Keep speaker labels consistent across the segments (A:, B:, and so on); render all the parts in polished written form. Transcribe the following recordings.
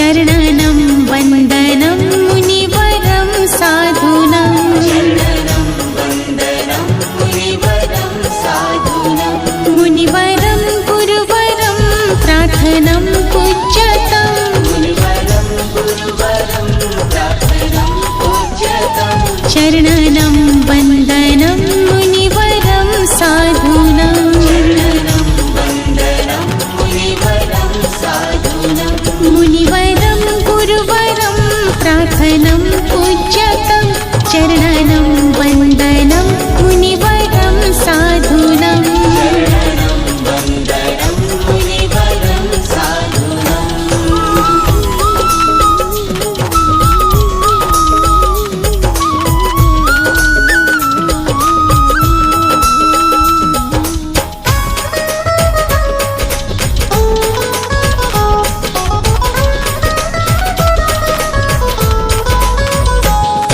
A: चरणनं वन्दनं मुनिवरं साधूनां चरणनं वन्दनं मुनिवरं साधूनां मुनिवरं गुरुवरं प्रार्थनं पूज्यतं मुनिवरं गुरुवरं प्रार्थनं पूज्यतं चरणनं वन्दनं मुनिवरं साधूनां चरणनं वन्दनं मुनिवरं साधूनां मुनिवरं गुरुवरं प्रार्थनं पूज्यतं चरणनं वन्दनं मुनिवरं साधूनां चरणनं वन्दनं मुनिवरं साधूनां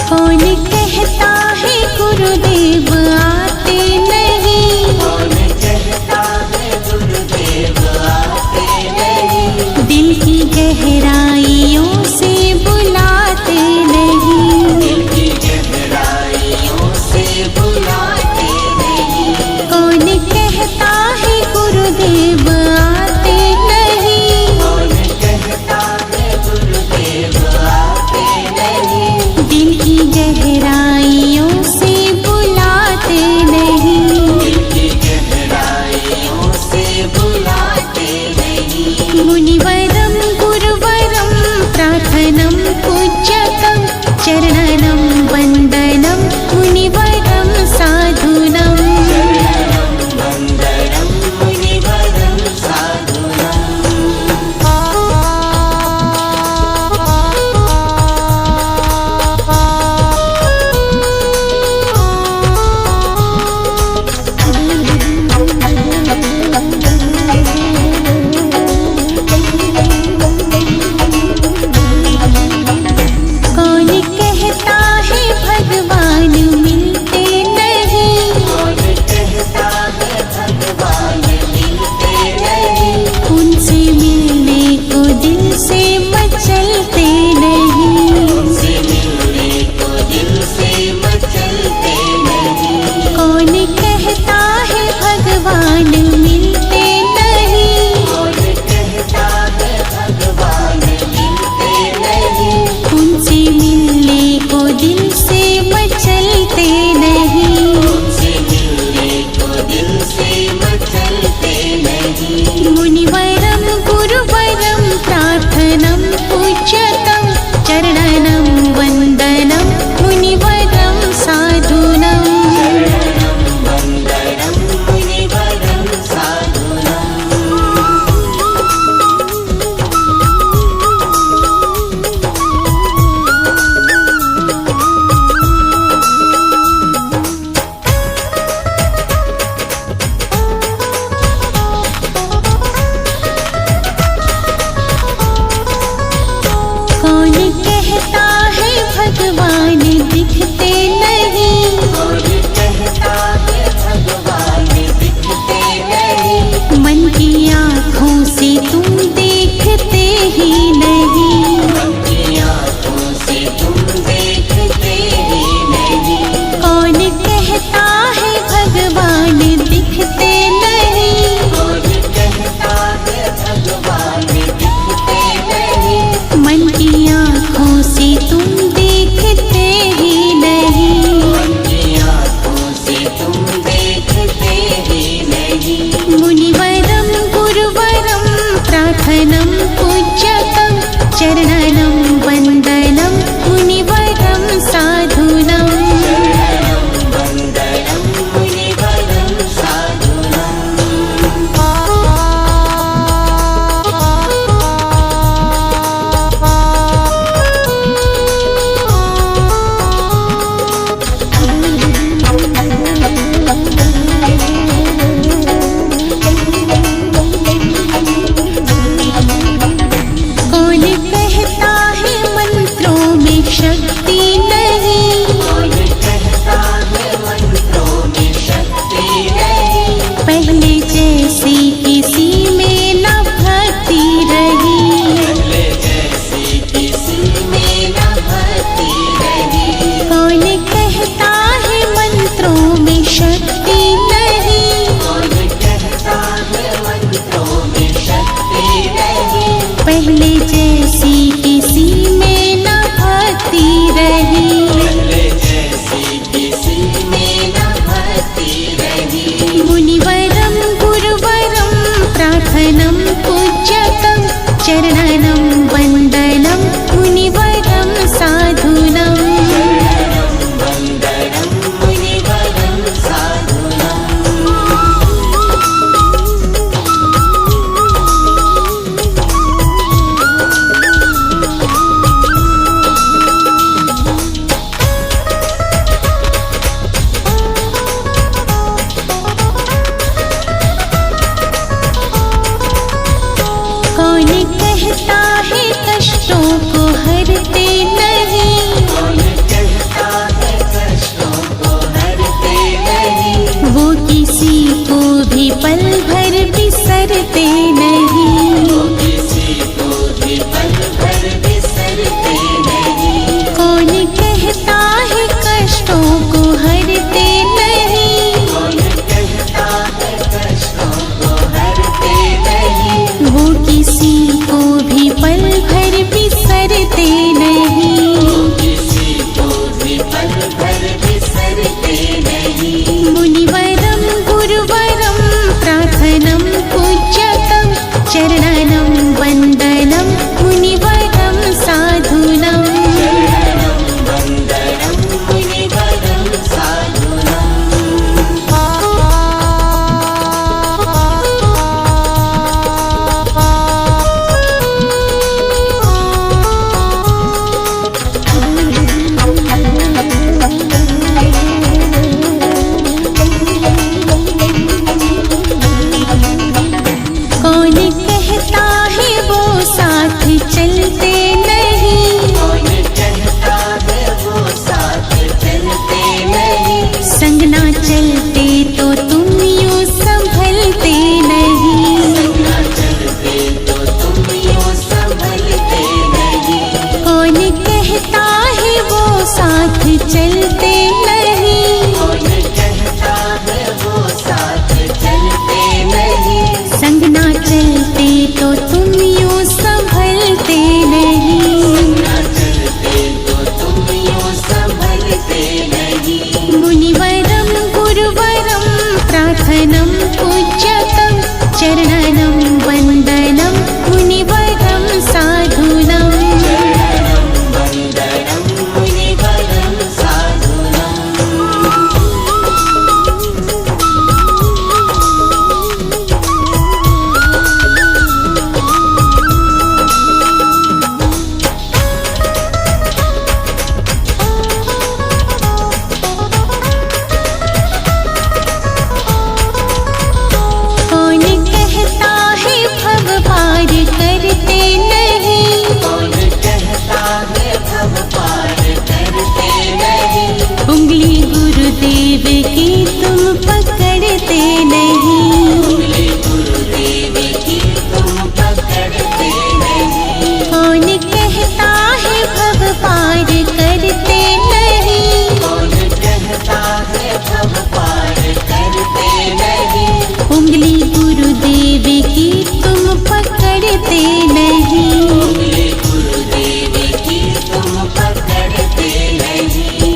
A: कौन कहता है गुरुदेव आते नहीं कौन कहता है गुरुदेव आते नहीं दिल की गहराइयों से बुलाते नहीं दिल की गहराइयों से बुलाते नहीं कौन कहता है गुरुदेव आते नहीं कौन कहता है गुरुदेव आते नहीं दिल की गहराइयों से बुलाते नहीं दिल की गहराइयों से बुलाते नहीं मुनिवरं गुरुवरं प्रार्थनं पूज्यतं चरणनं वन्दनं मुनिवरं साधूनां चरणनं वन्दनं मुनिवरं साधूनां कौन कहता है भगवान मिलते नहीं कौन कहता है भगवान मिलते नहीं उनसे मिलने को दिल से मचलते नहीं उनसे मिलने को दिल से मचलते नहीं कौन कहता है भगवान मिलते नहीं कौन कहता है भगवान मिलते नहीं उनसे मिलने को दिल से मचलते नहीं उनसे मिलने को दिल से मचलते नहीं मुनिवरं गुरुवरं प्रार्थनं पूज्यतं